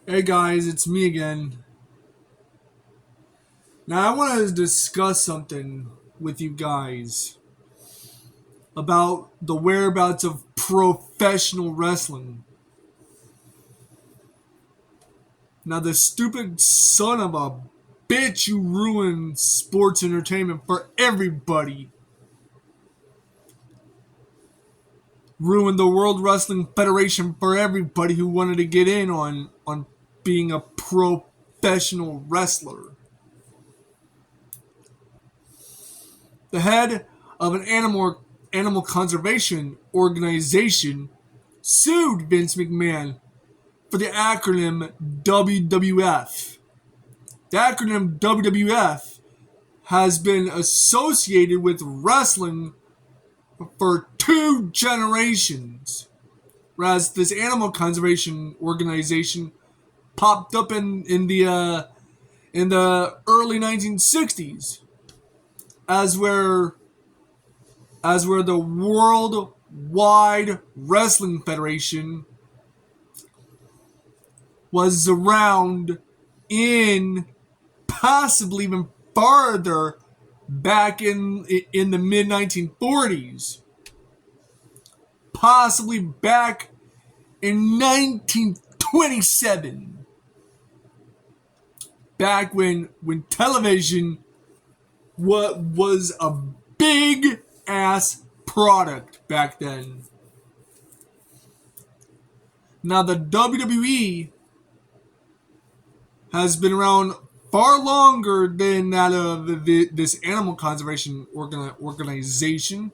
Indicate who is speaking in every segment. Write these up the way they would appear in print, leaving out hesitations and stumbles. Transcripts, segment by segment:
Speaker 1: Hey guys, it's me again. Now I want to discuss something with you guys about the whereabouts of professional wrestling. Now the stupid son of a bitch you ruined sports entertainment for everybody. Ruined the World Wrestling Federation for everybody who wanted to get in on being a professional wrestler. The head of an animal conservation organization sued Vince McMahon for the acronym WWF. The acronym WWF has been associated with wrestling for two generations, whereas this animal conservation organization popped up in the early 1960s as where the World Wide Wrestling Federation was around in possibly even farther back in the mid 1940s, possibly back in 1927, back when television was a big ass product back then. Now the WWE has been around far longer than that of this animal conservation organization.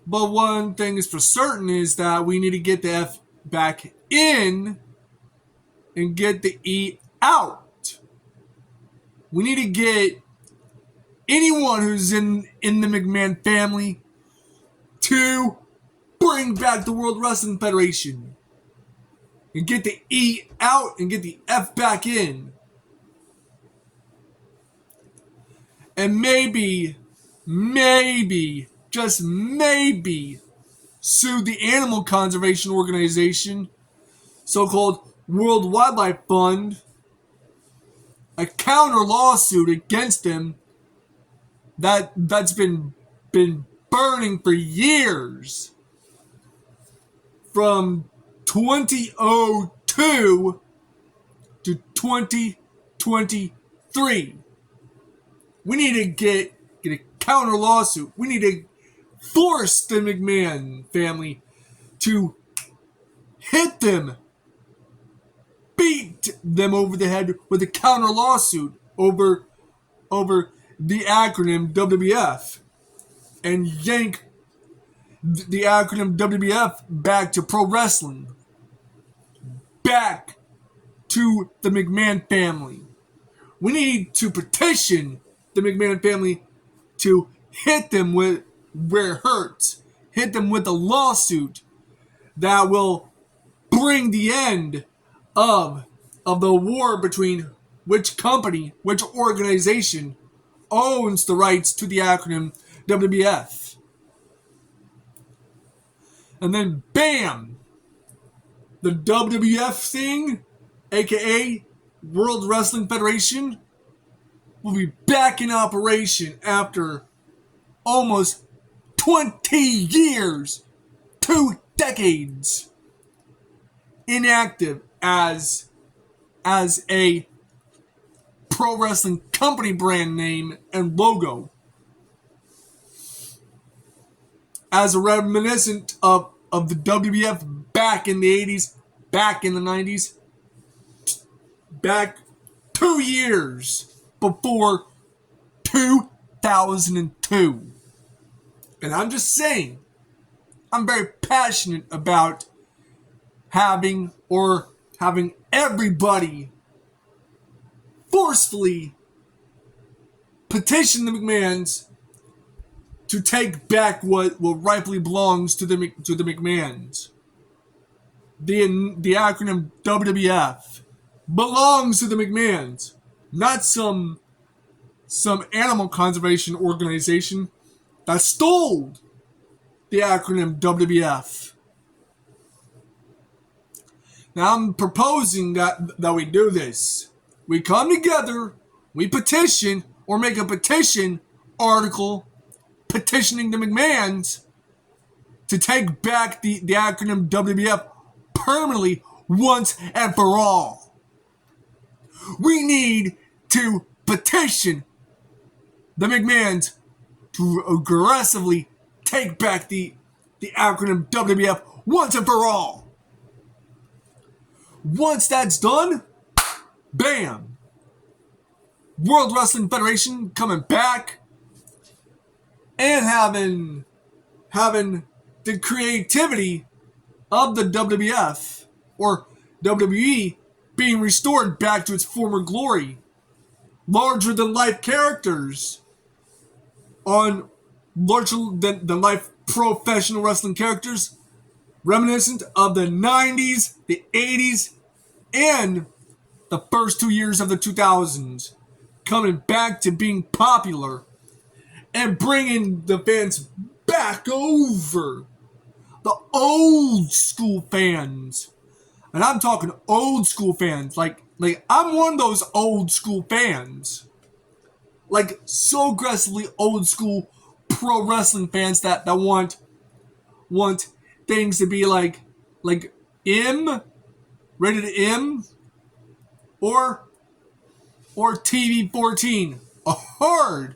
Speaker 1: But one thing is for certain is that we need to get the F back in and get the E out. We need to get anyone who's in the McMahon family to bring back the World Wrestling Federation and get the E out and get the F back in. And maybe, just maybe, sue the Animal Conservation Organization, so-called World Wildlife Fund, a counter lawsuit against them that's been burning for years, from 2002 to 2023. We need to get a counter lawsuit. We need to force the McMahon family to hit them, beat them over the head with a counter lawsuit over the acronym WWF, and yank the acronym WWF back to pro wrestling, back to the McMahon family. We need to petition the McMahon family to hit them with where it hurts, hit them with a lawsuit that will bring the end of the war between which company, which organization owns the rights to the acronym WWF. And then bam, the WWF thing, aka World Wrestling Federation, will be back in operation after almost 20 years, 2 decades, inactive as a pro wrestling company brand name and logo, as a reminiscent of the WWF back in the 80s, back in the 90s, back 2 years before 2002. And I'm just saying, I'm very passionate about having everybody forcefully petition the McMahons to take back what rightfully belongs to the McMahons. The acronym WWF belongs to the McMahons, not some animal conservation organization that stole the acronym WWF. Now I'm proposing that we do this. We come together, we petition, or make a petition article petitioning the McMahons to take back the acronym WWF permanently once and for all. We need to petition the McMahons to aggressively take back the acronym WWF once and for all. Once that's done, bam! World Wrestling Federation coming back and having the creativity of the WWF or WWE being restored back to its former glory. Larger than life characters on larger than life professional wrestling characters reminiscent of the 90s, the 80s, and the first 2 years of the 2000s, coming back to being popular and bringing the fans back over. The old school fans. And I'm talking old school fans. Like I'm one of those old school fans. Like so aggressively old school pro wrestling fans that want things to be like M, rated M, or TV 14, a hard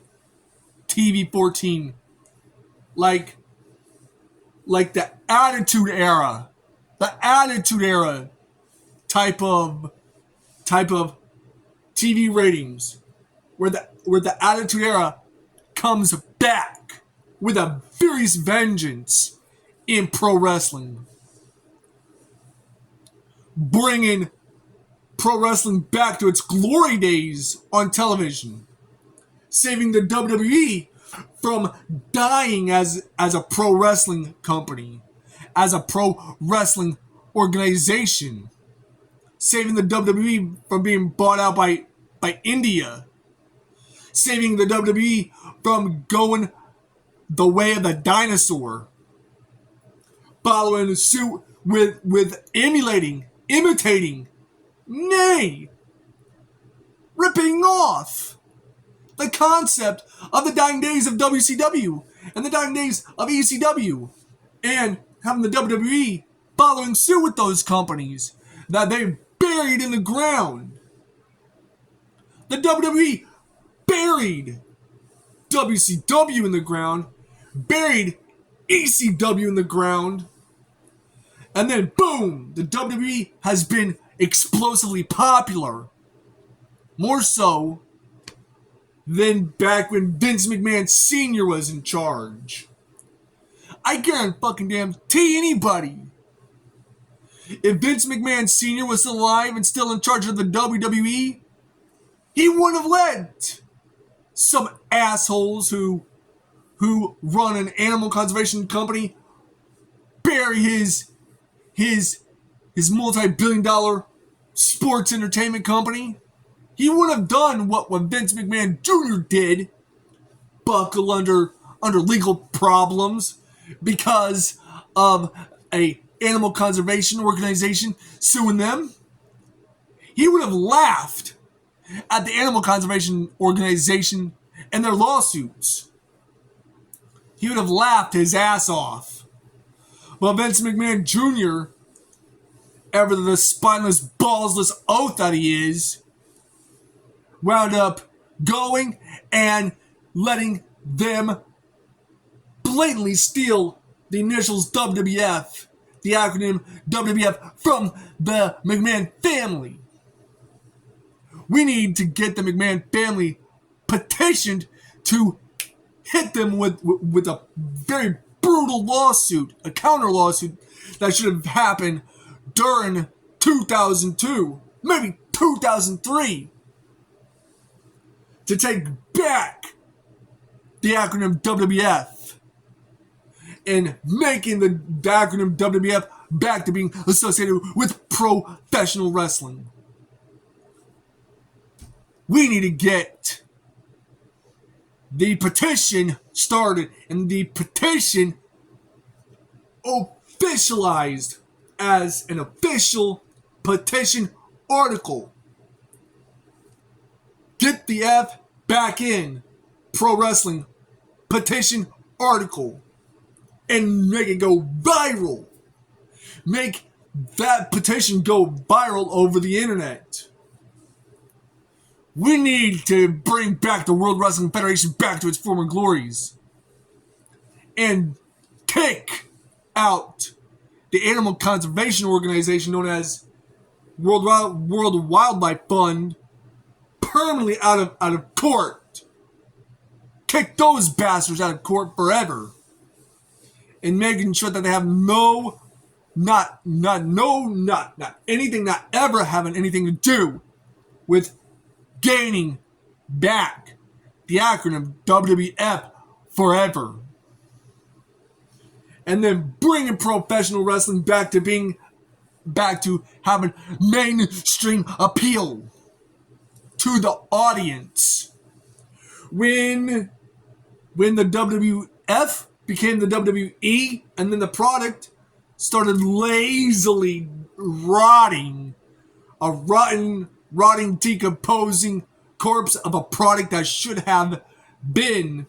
Speaker 1: TV 14, like the Attitude Era, type of TV ratings, where the Attitude Era comes back with a furious vengeance in pro wrestling, bringing pro wrestling back to its glory days on television, saving the WWE from dying as a pro wrestling company, as a pro wrestling organization, saving the WWE from being bought out by India, saving the WWE from going the way of the dinosaur, following suit with imitating, nay, ripping off the concept of the dying days of WCW and the dying days of ECW, and having the WWE following suit with those companies that they buried in the ground. The WWE buried WCW in the ground, buried ECW in the ground, and then boom, the WWE has been explosively popular. More so than back when Vince McMahon Sr. was in charge. I guarantee anybody, if Vince McMahon Sr. was still alive and still in charge of the WWE, he wouldn't have let some assholes who run an animal conservation company bury his multi-billion-dollar sports entertainment company. He would have done what Vince McMahon Jr. did, buckle under legal problems because of a animal conservation organization suing them. He would have laughed at the animal conservation organization and their lawsuits. He would have laughed his ass off. But Vince McMahon Jr., ever the spineless, ballsless oaf that he is, wound up going and letting them blatantly steal the initials WWF, the acronym WWF, from the McMahon family. We need to get the McMahon family petitioned to hit them with a very brutal lawsuit, a counter lawsuit that should have happened during 2002, maybe 2003, to take back the acronym WWF and making the acronym WWF back to being associated with professional wrestling. We need to get the petition started and the petition officialized as an official petition article. Get the F back in pro wrestling petition article and make it go viral. Make that petition go viral over the internet. We need to bring back the World Wrestling Federation back to its former glories and kick out the animal conservation organization known as World Wildlife Fund permanently out of court. Kick those bastards out of court forever. And making sure that they have not anything, not ever having anything to do with gaining back the acronym WWF forever. And then bringing professional wrestling back to having mainstream appeal to the audience. When the WWF became the WWE, and then the product started lazily rotting, a rotting, decomposing corpse of a product that should have been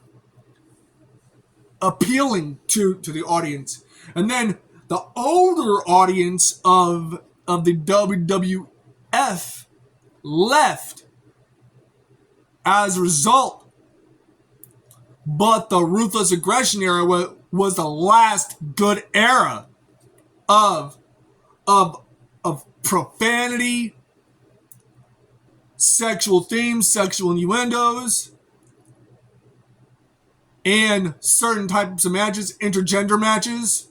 Speaker 1: appealing to the audience. And then the older audience of the WWF left as a result. But the Ruthless Aggression era was the last good era of profanity, sexual themes, sexual innuendos, and certain types of matches, intergender matches,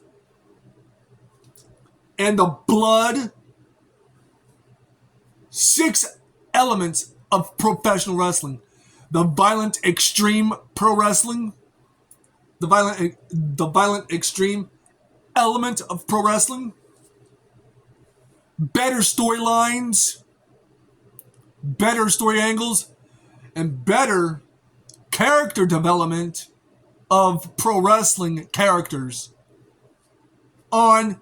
Speaker 1: and the blood. 6 elements of professional wrestling. The violent extreme pro wrestling, the violent extreme element of pro wrestling, better storylines, better story angles, and better character development of pro wrestling characters on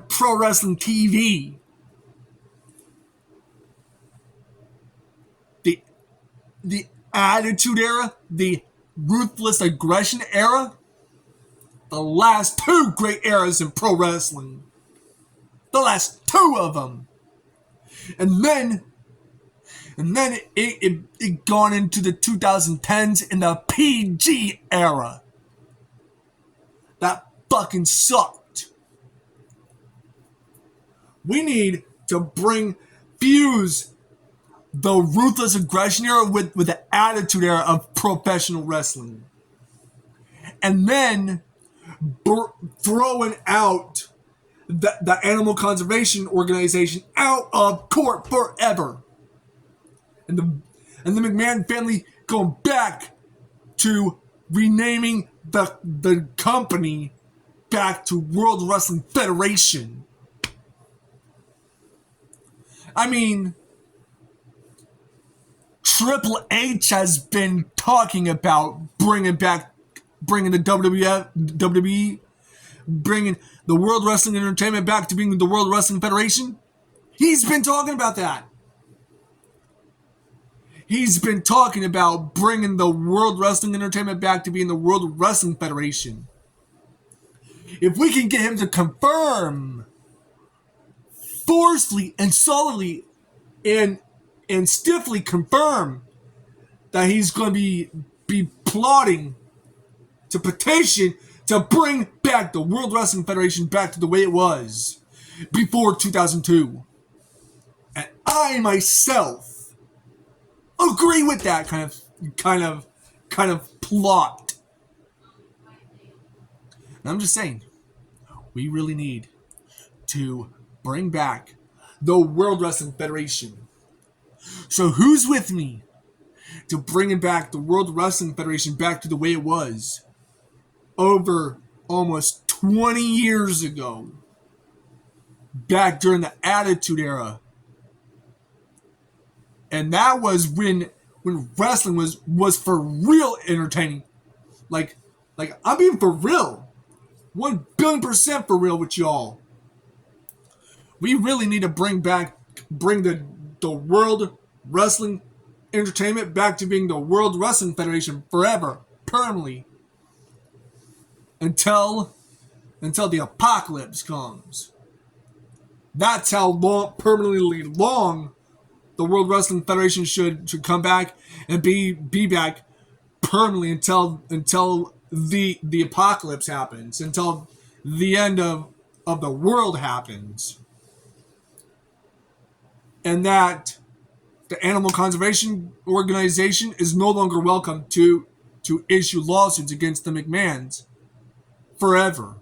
Speaker 1: pro wrestling TV. The Attitude Era, the Ruthless Aggression Era, the last 2 great eras in pro wrestling. The last 2 of them. And then it gone into the 2010s in the PG era. That fucking sucked. We need to fuse the Ruthless Aggression era with the Attitude Era of professional wrestling. And then throwing out the Animal Conservation Organization out of court forever. And the McMahon family going back to renaming the company back to World Wrestling Federation. I mean, Triple H has been talking about bringing the WWE, bringing the World Wrestling Entertainment back to being the World Wrestling Federation. He's been talking about that. He's been talking about bringing the World Wrestling Entertainment back to being the World Wrestling Federation. If we can get him to confirm forcefully and solidly and stiffly confirm that he's going to be plotting to petition to bring back the World Wrestling Federation back to the way it was before 2002. And I myself agree with that kind of plot. And I'm just saying, we really need to bring back the World Wrestling Federation. So who's with me to bringing back the World Wrestling Federation back to the way it was over almost 20 years ago, back during the Attitude Era? And that was when wrestling was for real entertaining. Like I'm being for real. 1,000,000,000% for real with y'all. We really need to bring the World Wrestling Entertainment back to being the World Wrestling Federation forever, permanently, until the apocalypse comes. That's how permanently long the World Wrestling Federation should come back and be back permanently until the apocalypse happens, until the end of the world happens. And that the Animal Conservation Organization is no longer welcome to issue lawsuits against the McMahons forever.